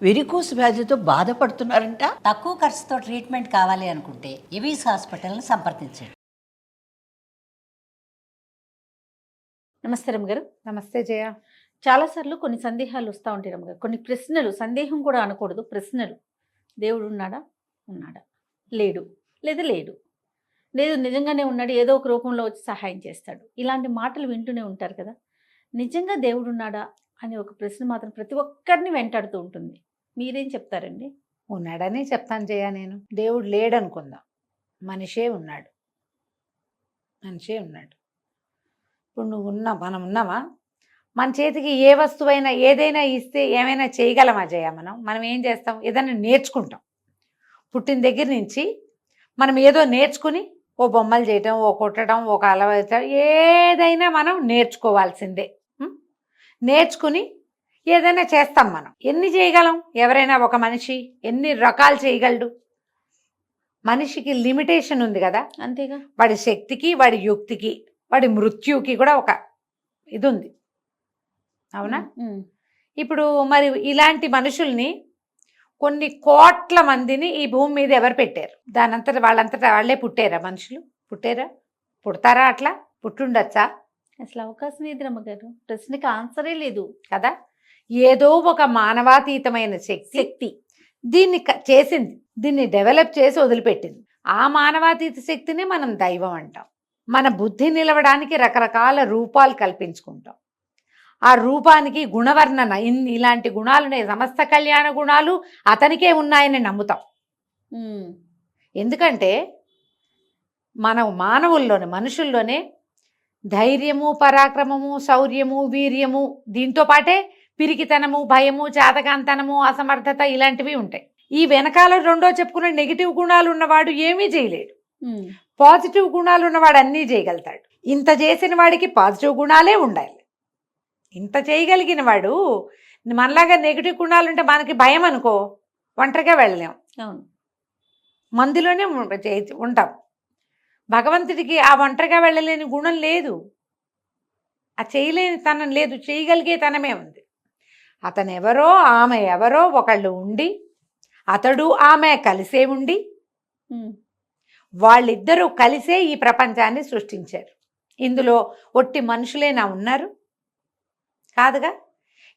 Varicose వ్యాధితో బాధపడుతున్నారంట. తక్కువ ఖర్చుతో ట్రీట్మెంట్ కావాలి అనుకుంటే ఎవిస్ హాస్పిటల్ని సంప్రదించండి. నమస్తే రమ్మగారు. నమస్తే జయ. చాలాసార్లు కొన్ని సందేహాలు వస్తూ ఉంటాయి రమ్మగారు. కొన్ని ప్రశ్నలు, సందేహం కూడా అనకూడదు, ప్రశ్నలు. దేవుడు ఉన్నాడా? ఉన్నాడా? లేడు. లేదా లేడు. లేదు నిజంగానే ఉన్నాడు, ఏదో ఒక రూపంలో వచ్చి సహాయం చేస్తాడు. ఇలాంటి మాటలు వింటూనే ఉంటారు కదా. నిజంగా దేవుడు ఉన్నాడా అనే ఒక ప్రశ్న మాత్రం ప్రతి ఒక్కరిని వెంటాడుతూ ఉంటుంది. మీరేం చెప్తారండి? ఉన్నాడని చెప్తాను జయ. నేను దేవుడు లేడనుకుందాం, మనిషే ఉన్నాడు. మనిషే ఉన్నాడు. ఇప్పుడు నువ్వు మనం ఉన్నామా? మన చేతికి ఏ వస్తువైనా ఏదైనా ఇస్తే ఏమైనా చేయగలమా జయ? మనం ఏం చేస్తాం? ఏదైనా నేర్చుకుంటాం. పుట్టిన దగ్గర నుంచి మనం ఏదో నేర్చుకుని ఓ బొమ్మలు చేయటం, ఓ కుట్టడం, ఒక అలవాటు, ఏదైనా మనం నేర్చుకోవాల్సిందే. నేర్చుకుని ఏదైనా చేస్తాం. మనం ఎన్ని చేయగలం? ఎవరైనా ఒక మనిషి ఎన్ని రకాలు చేయగలడు? మనిషికి లిమిటేషన్ ఉంది కదా. అంతేగా. వాడి శక్తికి, వాడి యుక్తికి, వాడి మృత్యుకి కూడా ఒక ఇది ఉంది. అవునా? ఇప్పుడు మరి ఇలాంటి మనుషుల్ని కొన్ని కోట్ల మందిని ఈ భూమి మీద ఎవరు పెట్టారు? దానంతట వాళ్ళే పుట్టారా? మనుషులు పుట్టారా? పుడతారా? అట్లా పుట్టుండొచ్చా? అసలు అవకాశం ఏది రమ్మగారు? ప్రశ్నకి ఆన్సరే లేదు కదా. ఏదో ఒక మానవాతీతమైన శక్తి దీన్ని చేసింది, దీన్ని డెవలప్ చేసి వదిలిపెట్టింది. ఆ మానవాతీత శక్తిని మనం దైవం అంటాం. మన బుద్ధి నిలవడానికి రకరకాల రూపాలు కల్పించుకుంటాం. ఆ రూపానికి గుణవర్ణన, ఇలాంటి గుణాలున్నాయి, సమస్త కళ్యాణ గుణాలు అతనికే ఉన్నాయని నమ్ముతాం. ఎందుకంటే మన మానవుల్లోనే, మనుషుల్లోనే ధైర్యము, పరాక్రమము, శౌర్యము, వీర్యము, దీంతో పాటే పిరికితనము, భయము, చాతకాంతనము, అసమర్థత ఇలాంటివి ఉంటాయి. ఈ వెనకాల రెండో చెప్పుకున్న నెగిటివ్ గుణాలు ఉన్నవాడు ఏమీ చేయలేడు. పాజిటివ్ గుణాలు ఉన్నవాడు అన్నీ చేయగలుగుతాడు. ఇంత చేసిన వాడికి పాజిటివ్ గుణాలే ఉండాలి. ఇంత చేయగలిగిన వాడు, మనలాగా నెగిటివ్ గుణాలు ఉంటే మనకి భయం అనుకో, ఒంటరిగా వెళ్ళలేం. అవును, మందులోనే ఉంటాం. భగవంతుడికి ఆ ఒంటరిగా వెళ్ళలేని గుణం లేదు, ఆ చేయలేని తనం లేదు, చేయగలిగే తనమే ఉంది. అతను ఎవరో ఆమె ఎవరో ఒకళ్ళు ఉండి, అతడు ఆమె కలిసే ఉండి, వాళ్ళిద్దరూ కలిసే ఈ ప్రపంచాన్ని సృష్టించారు. ఇందులో ఒట్టి మనుషులేనా ఉన్నారు? కాదుగా.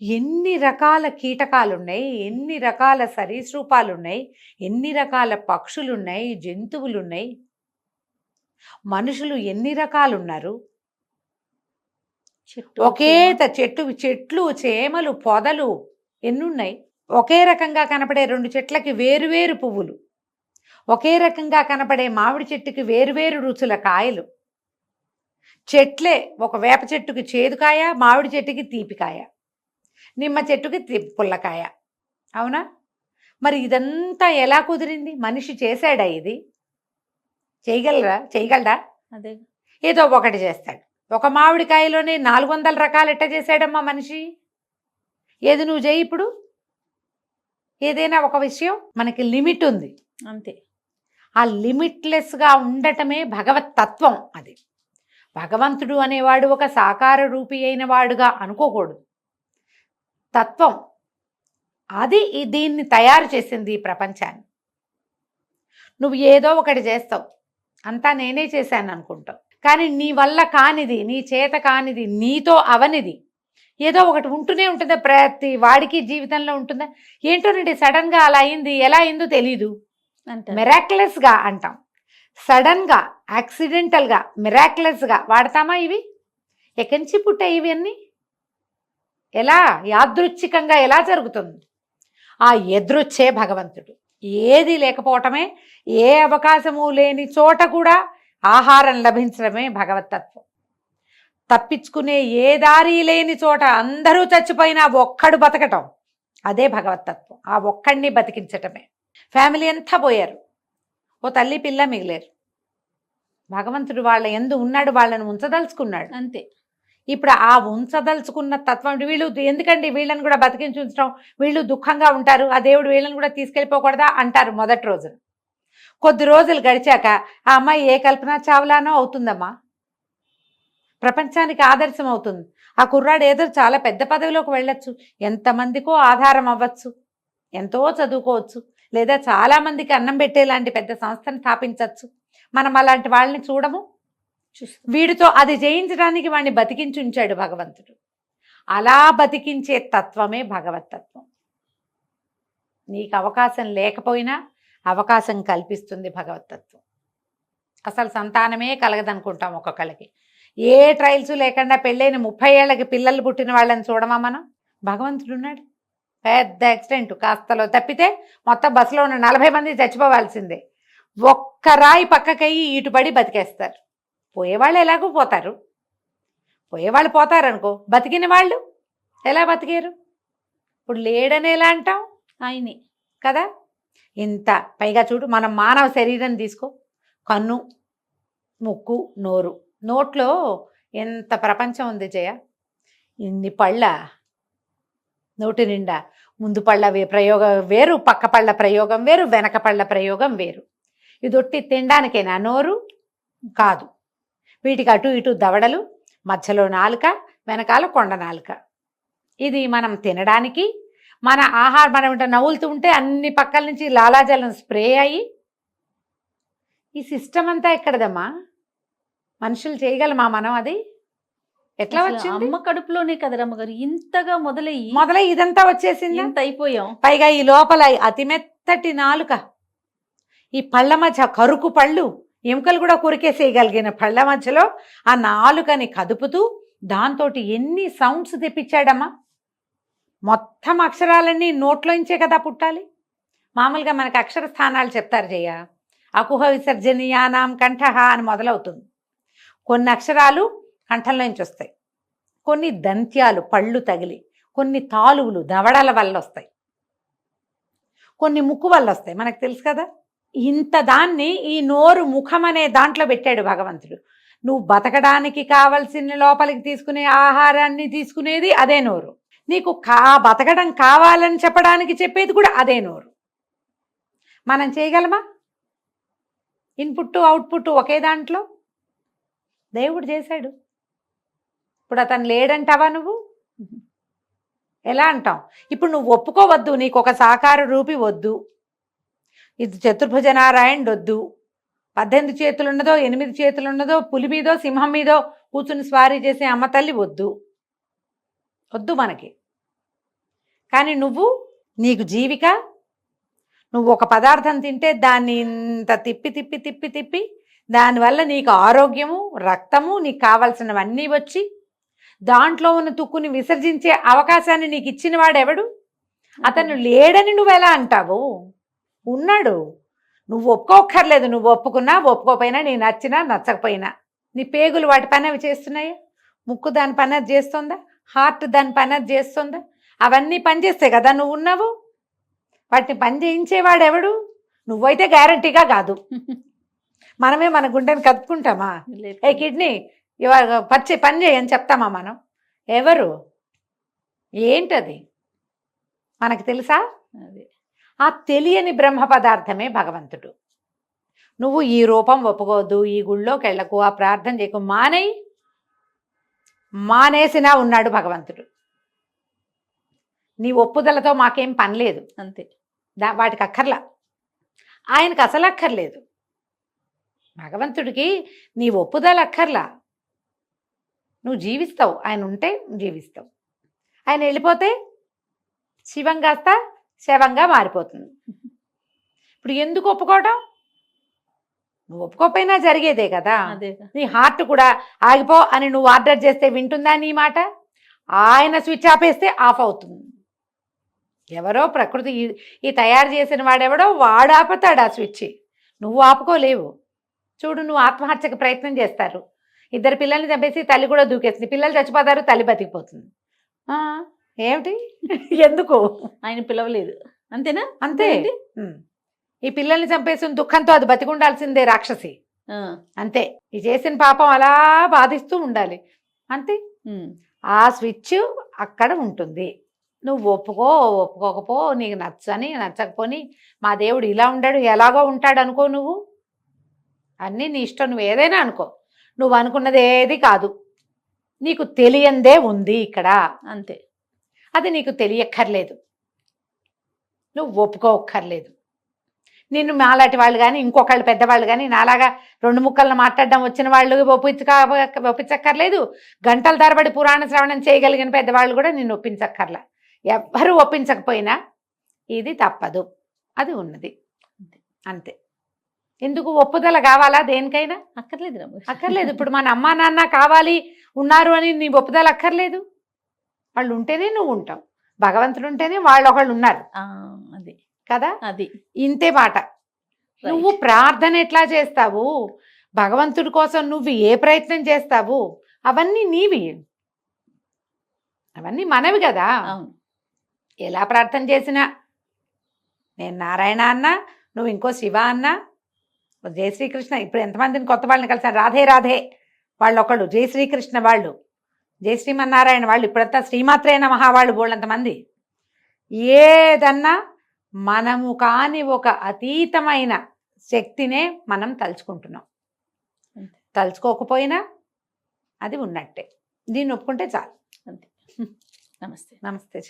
ఎన్ని రకాల కీటకాలున్నాయి, ఎన్ని రకాల సరీసృపాలున్నాయి, ఎన్ని రకాల పక్షులున్నాయి, జంతువులున్నాయి. మనుషులు ఎన్ని రకాలున్నారు? ఒకే చెట్లు, చేమలు, పొదలు ఎన్నున్నాయి. ఒకే రకంగా కనపడే రెండు చెట్లకి వేరువేరు పువ్వులు, ఒకే రకంగా కనపడే మామిడి చెట్టుకి వేరువేరు రుచుల కాయలు. చెట్లే, ఒక వేప చెట్టుకి చేదుకాయ, మామిడి చెట్టుకి తీపికాయ, నిమ్మ చెట్టుకి పుల్లకాయ. అవునా? మరి ఇదంతా ఎలా కుదిరింది? మనిషి చేశాడా? ఇది చేయగలడా? అదే, ఏదో ఒకటి చేస్తాడు. ఒక మామిడికాయలోనే 400 రకాలు ఎట్ట చేశాడమ్మా మనిషి? ఏది నువ్వు చేయి. ఇప్పుడు ఏదైనా ఒక విషయం మనకి లిమిట్ ఉంది, అంతే. ఆ లిమిట్లెస్గా ఉండటమే భగవత్ తత్వం. అది భగవంతుడు అనేవాడు ఒక సాకార రూపి అయిన వాడుగా అనుకోకూడదు. తత్వం అది దీన్ని తయారు చేసింది, ఈ ప్రపంచాన్ని. నువ్వు ఏదో ఒకటి చేస్తావు, అంతా నేనే చేశాను అనుకుంటావు. కానీ నీ వల్ల కానిది, నీ చేత కానిది, నీతో అవనిది ఏదో ఒకటి ఉంటూనే ఉంటుందా? ప్రతి వాడికి జీవితంలో ఉంటుందా? ఏంటోనండి, సడన్గా అలా అయింది, ఎలా అయిందో తెలీదు. మిరాక్యులస్గా అంటాం. సడన్గా, యాక్సిడెంటల్గా, మిరాక్యులస్గా వాడతామా? ఇవి ఎక్కడి నుంచి పుట్టాయి? ఇవన్నీ ఎలా యాదృచ్ఛికంగా ఎలా జరుగుతుంది? ఆ ఎదృచ్చే భగవంతుడు. ఏది లేకపోవటమే, ఏ అవకాశము లేని చోట కూడా ఆహారం లభించడమే భగవతత్వం. తప్పించుకునే ఏ దారి లేని చోట అందరూ చచ్చిపోయినా ఒక్కడు బతకటం, అదే భగవతత్వం. ఆ ఒక్కడిని బతికించటమే. ఫ్యామిలీ అంతా పోయారు, ఓ తల్లి పిల్ల మిగిలేరు. భగవంతుడు వాళ్ళ యందు ఉన్నాడు, వాళ్ళని ఉంచదలుచుకున్నాడు, అంతే. ఇప్పుడు ఆ ఉంచదలుచుకున్న తత్వం వీళ్ళు ఎందుకండి వీళ్ళని కూడా బతికించి ఉంచడం? వీళ్ళు దుఃఖంగా ఉంటారు, ఆ దేవుడు వీళ్ళని కూడా తీసుకెళ్ళిపోకూడదా అంటారు మొదటి రోజున. కొద్ది రోజులు గడిచాక ఆ అమ్మాయి ఏ కల్పనా చావ్లానో అవుతుందమ్మా, ప్రపంచానికి ఆదర్శం అవుతుంది. ఆ కుర్రాడు ఏదో చాలా పెద్ద పదవిలోకి వెళ్ళొచ్చు, ఎంతమందికో ఆధారం అవ్వచ్చు, ఎంతో చదువుకోవచ్చు, లేదా చాలామందికి అన్నం పెట్టేలాంటి పెద్ద సంస్థను స్థాపించవచ్చు. మనం అలాంటి వాళ్ళని చూడము. వీడితో అది చేయించడానికి వాడిని బతికించి ఉంచాడు భగవంతుడు. అలా బతికించే తత్వమే భగవతత్వం. నీకు అవకాశం లేకపోయినా అవకాశం కల్పిస్తుంది భగవతత్వం. అసలు సంతానమే కలగదనుకుంటాం ఒక్కొక్కళ్ళకి. ఏ ట్రయల్స్ లేకుండా పెళ్ళైన 30 ఏళ్ళకి పిల్లలు పుట్టిన వాళ్ళని చూడమా మనం? భగవంతుడు ఉన్నాడు. పెద్ద యాక్సిడెంట్ కాస్తలో తప్పితే మొత్తం బస్సులో ఉన్న 40 మంది చచ్చిపోవాల్సిందే. ఒక్క రాయి పక్కకయ్యి ఇటుపడి బతికేస్తారు. పోయేవాళ్ళు ఎలాగో పోతారు. పోయేవాళ్ళు పోతారనుకో, బతికిన వాళ్ళు ఎలా బతికారు? ఇప్పుడు లేడని ఎలా అంటాం? ఆయనే కదా. ఇంత పైగా చూడు, మనం మానవ శరీరం తీసుకో, కన్ను, ముక్కు, నోరు. నోట్లో ఎంత ప్రపంచం ఉంది జయ. ఇన్ని పళ్ళ నోటి నిండా. ముందు పళ్ళ ప్రయోగం వేరు, పక్క పళ్ళ ప్రయోగం వేరు, వెనక పళ్ళ ప్రయోగం వేరు. ఇది ఒట్టి తినడానికేనా నోరు? కాదు. వీటికి అటు ఇటు దవడలు, మధ్యలో నాలుక, వెనకాల కొండ నాలుక. ఇది మనం తినడానికి, మన ఆహారం మనం నవ్వులుతూ ఉంటే అన్ని పక్కల నుంచి లాలాజలం స్ప్రే అయ్యి. ఈ సిస్టమ్ అంతా ఎక్కడదమ్మా? మనుషులు చేయగలమా మనం? అది ఎట్లా వచ్చింది? అమ్మ కడుపులోనే కదా రమ్మగారు ఇంతగా మొదలై ఇదంతా వచ్చేసింది. ఇంత అయిపోయాం. పైగా ఈ లోపల అతి మెత్తటి నాలుక, ఈ పళ్ళ మధ్య కరుకు పళ్ళు, ఎముకలు కూడా కొరికేసేయగలిగిన పళ్ళ మధ్యలో ఆ నాలుకని కదుపుతూ దాంతో ఎన్ని సౌండ్స్ తెప్పించాడమ్మా. మొత్తం అక్షరాలన్నీ నోట్లోంచే కదా పుట్టాలి. మామూలుగా మనకు అక్షర స్థానాలు చెప్తారు జయ. అకుహ విసర్జనీయానాం కంఠః అని మొదలవుతుంది. కొన్ని అక్షరాలు కంఠంలోంచి వస్తాయి, కొన్ని దంత్యాలు పళ్ళు తగిలి, కొన్ని తాలువులు దవడల వల్ల వస్తాయి, కొన్ని ముక్కు వల్ల వస్తాయి. మనకు తెలుసు కదా. ఇంత దాన్ని ఈ నోరు ముఖం అనే దాంట్లో పెట్టాడు భగవంతుడు. నువ్వు బతకడానికి కావలసిన లోపలికి తీసుకునే ఆహారాన్ని తీసుకునేది అదే నోరు. నీకు బతకడం కావాలని చెప్పడానికి చెప్పేది కూడా అదే నోరు. మనం చేయగలమా? ఇన్పుట్ అవుట్పుట్ ఒకే దాంట్లో దేవుడు చేశాడు. ఇప్పుడు అతను లేడంటావా నువ్వు? ఎలా అంటాం? ఇప్పుడు నువ్వు ఒప్పుకోవద్దు, నీకు ఒక సాకార రూపి వద్దు, ఇది చతుర్భుజ నారాయణుడు వద్దు, 18 చేతులు ఉన్నదో 8 చేతులు ఉన్నదో పులి మీదో సింహం మీదో కూర్చుని స్వారీ చేసే అమ్మ తల్లి వద్దు మనకి. కానీ నువ్వు, నీకు జీవిక, నువ్వు ఒక పదార్థం తింటే దాన్ని ఇంత తిప్పి తిప్పి తిప్పి తిప్పి దానివల్ల నీకు ఆరోగ్యము, రక్తము, నీకు కావాల్సినవన్నీ వచ్చి దాంట్లో ఉన్న తుక్కుని విసర్జించే అవకాశాన్ని నీకు ఇచ్చిన వాడెవడు? అతను లేడని నువ్వు ఎలా అంటావు? ఉన్నాడు. నువ్వు ఒప్పుకోక్కర్లేదు. నువ్వు ఒప్పుకున్నా ఒప్పుకోపోయినా, నీ నచ్చినా నచ్చకపోయినా, నీ పేగులు వాటి పని అవి చేస్తున్నాయా? ముక్కు దాని పని అది చేస్తుందా? హార్ట్ దాని పని అది చేస్తుందా? అవన్నీ పనిచేస్తే కదా నువ్వు ఉన్నావు. వాటిని పని చేయించేవాడెవడు? నువ్వైతే గ్యారంటీగా కాదు. మనమే మన గుండెని కదుపుకుంటామా? ఏ కిడ్నీ పని చేయని చెప్తామా మనం? ఎవరు? ఏంటది మనకు తెలుసా? ఆ తెలియని బ్రహ్మ పదార్థమే భగవంతుడు. నువ్వు ఈ రూపం ఒప్పుకోవద్దు, ఈ గుళ్ళోకి వెళ్ళకు, ఆ ప్రార్థన చేయకు, మానేసినా ఉన్నాడు భగవంతుడు. నీ ఒప్పుదలతో మాకేం పని లేదు. అంతే. వాటికి అక్కర్లా. ఆయనకు అసలు అక్కర్లేదు. భగవంతుడికి నీ ఒప్పుదల అక్కర్లా. నువ్వు జీవిస్తావు, ఆయన ఉంటే జీవిస్తావు. ఆయన వెళ్ళిపోతే శివం కాస్త శవంగా మారిపోతుంది. ఇప్పుడు ఎందుకు ఒప్పుకోవడం? నువ్వు ఒప్పుకోపోయినా జరిగేదే కదా. నీ హార్ట్ కూడా ఆగిపో అని నువ్వు ఆర్డర్ చేస్తే వింటుందా నీ మాట? ఆయన స్విచ్ ఆపేస్తే ఆఫ్ అవుతుంది. ఎవరో ప్రకృతి ఈ తయారు చేసిన వాడెవడో వాడు ఆపుతాడు ఆ స్విచ్. నువ్వు ఆపుకోలేవు. చూడు, నువ్వు ఆత్మహత్యకు ప్రయత్నం చేస్తారు, 2 పిల్లల్ని చంపేసి తల్లి కూడా దూకేస్తుంది, పిల్లలు చచ్చిపోతారు, తల్లి బతికిపోతుంది. ఏమిటి? ఎందుకు? ఆయన పిలవలేదు. అంతేనా? అంతే. ఈ పిల్లల్ని చంపేసిన దుఃఖంతో అది బతికుండాల్సిందే రాక్షసి. అంతే. ఈ చేసిన పాపం అలా బాధిస్తూ ఉండాలి. అంతే. ఆ స్విచ్ అక్కడ ఉంటుంది. నువ్వు ఒప్పుకోకపో, నీకు నచ్చని నచ్చకపోని, మా దేవుడు ఇలా ఉండాడు ఎలాగో ఉంటాడు అనుకో. నువ్వు అన్నీ నీ ఇష్టం, నువ్వు ఏదైనా అనుకో. నువ్వు అనుకున్నది ఏది కాదు. నీకు తెలియందే ఉంది ఇక్కడ. అంతే. అది నీకు తెలియక్కర్లేదు. నువ్వు ఒప్పుకోక్కర్లేదు. నిన్ను మాలాంటి వాళ్ళు కానీ ఇంకొకళ్ళు పెద్దవాళ్ళు కానీ నాలాగా 2 ముక్కలను మాట్లాడడం వచ్చిన వాళ్ళు ఒప్పించక్కర్లేదు. గంటల తరబడి పురాణ శ్రవణం చేయగలిగిన పెద్దవాళ్ళు కూడా నిన్ను ఒప్పించక్కర్లా. ఎవ్వరూ ఒప్పించకపోయినా ఇది తప్పదు, అది ఉన్నది, అంతే. ఎందుకు ఒప్పుదల కావాలా దేనికైనా? అక్కర్లేదు రమగారు. అక్కర్లేదు. ఇప్పుడు మన అమ్మా నాన్న కావాలి ఉన్నారు అని నీ ఒప్పుదల అక్కర్లేదు. వాళ్ళు ఉంటేనే నువ్వు ఉంటావు, భగవంతుడు ఉంటేనే వాళ్ళు ఒకళ్ళు ఉన్నారు అది కదా. అది ఇంతే మాట. నువ్వు ప్రార్థన ఎట్లా చేస్తావు, భగవంతుడి కోసం నువ్వు ఏ ప్రయత్నం చేస్తావు, అవన్నీ నీవి, అవన్నీ మనవి కదా. అవును. ఎలా ప్రార్థన చేసినా, నేను నారాయణ అన్నా, నువ్వు ఇంకో శివ అన్నా, జయ శ్రీకృష్ణ. ఇప్పుడు ఎంతమందిని కొత్త వాళ్ళని కలిసాను, రాధే రాధే వాళ్ళు ఒకళ్ళు, జయ శ్రీకృష్ణ వాళ్ళు, జయ శ్రీమన్నారాయణ వాళ్ళు, ఇప్పుడంతా శ్రీమాత్రే నమః వాళ్ళు బోళ్ళంతమంది. ఏదన్నా మనము కాని ఒక అతీతమైన శక్తినే మనం తలుచుకుంటున్నాం. తలుచుకోకపోయినా అది ఉన్నట్టే. దీన్ని ఒప్పుకుంటే చాలు. అంతే. నమస్తే. నమస్తే.